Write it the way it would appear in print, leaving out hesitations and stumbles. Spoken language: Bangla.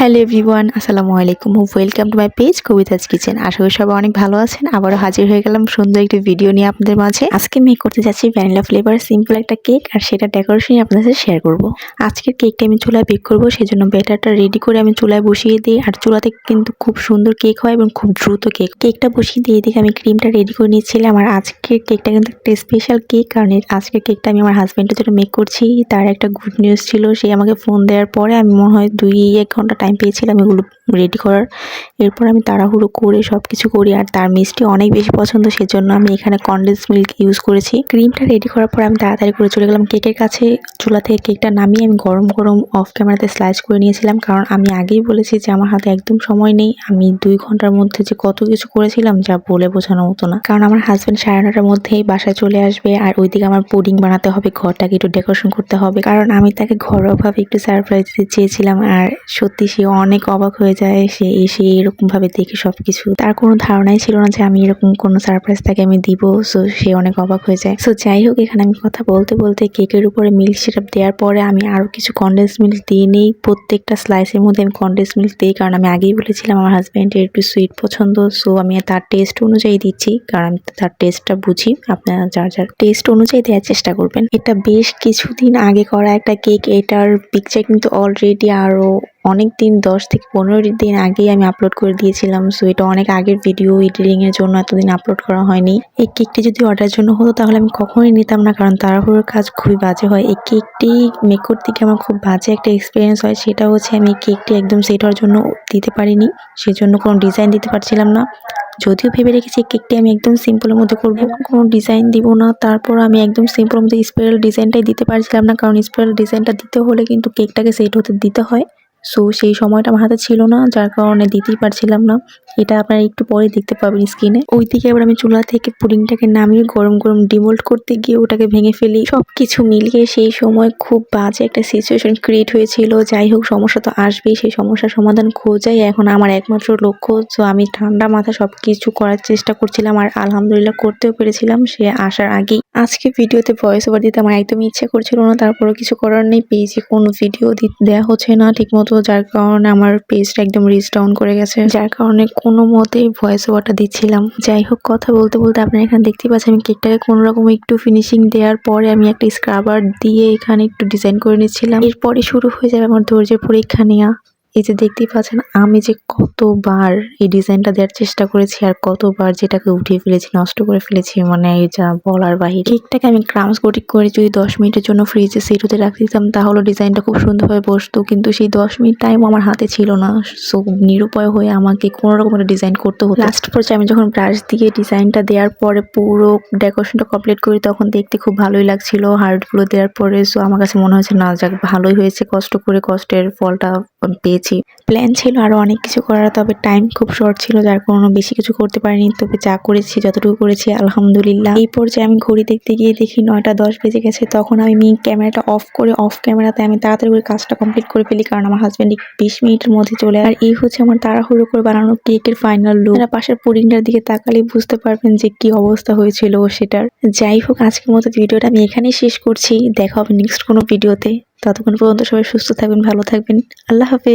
হ্যালো এভরিওয়ান, আসসালামু আলাইকুম। Welcome to my page Kabita's kitchen. আশা করি সবাই অনেক ভালো আছেন। আবারও হাজির হয়ে গেলাম সুন্দর একটি ভিডিও নিয়ে আপনাদের মাঝে। আজকে মেক করতে যাচ্ছি ভ্যানিলা ফ্লেভার সিম্পল একটা কেক, আর সেটা ডেকোরেশন আপনাদের সাথে শেয়ার করব। আজকের কেকটা আমি চুলায় বেক করব, সেজন্য ব্যাটারটা রেডি করে আমি চুলায় বসিয়ে দিই। আর চুলাতে কিন্তু খুব সুন্দর কেক হয় এবং খুব দ্রুত কেকটা বসিয়ে দিয়ে এদিকে আমি ক্রিমটা রেডি করে নিচ্ছিলাম। আর আজকের কেকটা কিন্তু একটা স্পেশাল কেক, কারণ আজকের কেকটা আমি আমার হাজব্যান্ডের জন্য মেক করছি। তার একটা গুড নিউজ ছিল, সে আমাকে ফোন দেওয়ার পরে আমি মনে হয় 2-1 ঘন্টা টাইম পেয়েছিলাম এগুলো রেডি করার। এরপর আমি তাড়াহুড়ো করে সব কিছু করি, আর তার মিষ্টি অনেক বেশি পছন্দ, সেজন্য আমি এখানে কনডেন্স মিল্ক ইউজ করেছি। ক্রিমটা রেডি করার পর আমি তাড়াতাড়ি করে চলে গেলাম কেকের কাছে। চুলা থেকে কেকটা নামিয়ে আমি গরম গরম অফ ক্যামেরাতে স্লাইস করে নিয়েছিলাম, কারণ আমি আগেই বলেছি যে আমার হাতে একদম সময় নেই। আমি 2 ঘন্টার মধ্যে যে কত কিছু করেছিলাম যা বলে বোঝানো হতো না, কারণ আমার হাজব্যান্ড 9:30টার মধ্যেই বাসায় চলে আসবে। আর ওইদিকে আমার পুডিং বানাতে হবে, ঘরটাকে একটু ডেকোরেশন করতে হবে, কারণ আমি তাকে ঘরোয়াভাবে একটু সারপ্রাইজ দিতে চেয়েছিলাম। আর সত্যি সে অনেক অবাক হয়ে যায়, সে এসে এরকম ভাবে দেখে সবকিছু। তার কোনো ধারণাই ছিল না যে আমি এরকম কোনো সারপ্রাইজ তাকে আমি দিব। সো সে অনেক অবাক হয়ে যায়। সো যাই হোক, এখানে আমি কথা বলতে বলতে কেকের উপরে মিল্ক সিরাপ দেওয়ার পরে আমি আরো কিছু কনডেন্স মিল্ক দিয়ে নিই। প্রত্যেকটা স্লাইসের মধ্যে আমি কনডেন্স মিল্ক দিই, কারণ আমি আগেই বলেছিলাম আমার হাজব্যান্ডের একটু সুইট পছন্দ। সো আমি তার টেস্ট অনুযায়ী দিচ্ছি, কারণ আমি তার টেস্টটা বুঝি। আপনারা যার যার টেস্ট অনুযায়ী দেওয়ার চেষ্টা করবেন। এটা বেশ কিছুদিন আগে করা একটা কেক, এটার পিকচার কিন্তু অলরেডি আরো অনেক দিন 10 থেকে 15 দিন আগেই আমি আপলোড করে দিয়েছিলাম। সো এটা অনেক আগের ভিডিও, এডিটিং এর জন্য এতদিন আপলোড করা হয়নি। এই কেকটি যদি অর্ডারের জন্য হতো তাহলে আমি কখনোই নিতাম না, কারণ তাড়াহুড়োর কাজ খুবই বাজে হয়। এই কেকটি মেক করতে গিয়ে আমার খুব বাজে একটা এক্সপিরিয়েন্স হয়, সেটা হচ্ছে আমি কেকটি একদম সেট হওয়ার জন্য দিতে পারিনি, সেজন্য কোনো ডিজাইন দিতে পারছিলাম না। যদিও ভেবে রেখেছি কেকটি আমি একদম সিম্পলের মধ্যে করব, কোনো ডিজাইন দিব না। তারপর আমি একদম সিম্পলের মধ্যে স্পাইরাল ডিজাইনটাই দিতে পারছিলাম না, কারণ স্পাইরাল ডিজাইনটা দিতে হলে কিন্তু কেকটাকে সেট হতে দিতে হয়। সো সেই সময়টা আমার হাতে ছিল না, যার কারণে দিতেই পারছিলাম না। এটা আপনারা একটু পরে দেখতে পাবেন স্ক্রিনে। ওইদিকে আবার আমি চুলা থেকে পুডিংটাকে নামিয়ে গরম গরম ডিমোল্ড করতে গিয়ে ওটাকে ভেঙে ফেলি। সবকিছু মিলিয়ে সেই সময় খুব বাজে একটা সিচুয়েশন ক্রিয়েট হয়েছিল। যাই হোক, সমস্যা তো আসবেই, সেই সমস্যার সমাধান খোঁজাই এখন আমার একমাত্র লক্ষ্য। তো আমি ঠান্ডা মাথায় সবকিছু করার চেষ্টা করছিলাম, আর আলহামদুলিল্লাহ করতেও পেরেছিলাম সে আসার আগেই। আজকে ভিডিওতে ভয়েস ওভার দিতে আমার একদমই ইচ্ছা করছিল না, তারপরেও কিছু করার নেই। পেজে কোনো ভিডিও দেওয়া হচ্ছে না ঠিক মতো, যার কারণে আমার পেজটা একদম রিচ ডাউন করে গেছে, যার কারণে কোনো মতেই ভয়েস ওভারটা দিচ্ছিলাম। যাই হোক, কথা বলতে বলতে আপনারা এখানে দেখতেই পাচ্ছেন আমি কেকটাকে কোনো রকম একটু ফিনিশিং দেওয়ার পরে আমি একটা স্ক্রাবার দিয়ে এখানে একটু ডিজাইন করে নিচ্ছিলাম। এরপরে শুরু হয়ে যাবে আমার ধৈর্যের পরীক্ষা নেওয়া। এই যে দেখতেই পাচ্ছেন আমি যে কতবার এই ডিজাইনটা দেওয়ার চেষ্টা করেছি, আর কতবার যেটাকে উঠিয়ে ফেলেছি, নষ্ট করে ফেলেছি, মানে এই যা বলার বাহিরে। কেকটাকে আমি ক্রামস কোটিং করে যদি 10 মিনিটের জন্য ফ্রিজে সেট হতে রাখতে দিতাম তাহলে ডিজাইনটা খুব সুন্দরভাবে বসতো, কিন্তু সেই 10 মিনিট টাইম আমার হাতে ছিল না। সো নিরুপায় হয়ে আমাকে কোনো রকম একটা ডিজাইন করতে হতো। লাস্ট পর্যায়ে আমি যখন ব্রাশ দিয়ে ডিজাইনটা দেওয়ার পরে পুরো ডেকোরেশনটা কমপ্লিট করি, তখন দেখতে খুব ভালোই লাগছিল হার্টগুলো দেওয়ার পরে। সো আমার কাছে মনে হয়েছে না, যাক ভালোই হয়েছে, কষ্ট করে কষ্টের ফলটা পেয়েছি। প্ল্যান ছিল আরো অনেক কিছু করার, তবে টাইম খুব শর্ট ছিল, যার কারণে বেশি কিছু করতে পারিনি। তবে যা করেছি, যতটুকু করেছি আলহামদুলিল্লাহ। এই পর্যায়ে আমি ঘড়ি দেখতে গিয়ে দেখি 9:10 বেজে গেছে। তখন আমি ক্যামেরাটা অফ করে অফ ক্যামেরাতে আমি তাড়াতাড়ি করে কাজটা কমপ্লিট করে ফেলি, কারণ আমার হাজব্যান্ড 20 মিনিটের মধ্যে চলে। আর এই হচ্ছে আমার তাড়াহুড়ো করে বানানো কেকের ফাইনাল লুক। আপনারা পাশের পুডিংটার দিকে তাকালেই বুঝতে পারবেন যে কি অবস্থা হয়েছিল সেটার। যাই হোক, আজকের মতো ভিডিওটা আমি এখানেই শেষ করছি। দেখা হবে নেক্সট কোনো ভিডিওতে। ততক্ষণ পর্যন্ত সবাই সুস্থ থাকবেন, ভালো থাকবেন। আল্লাহ হাফেজ।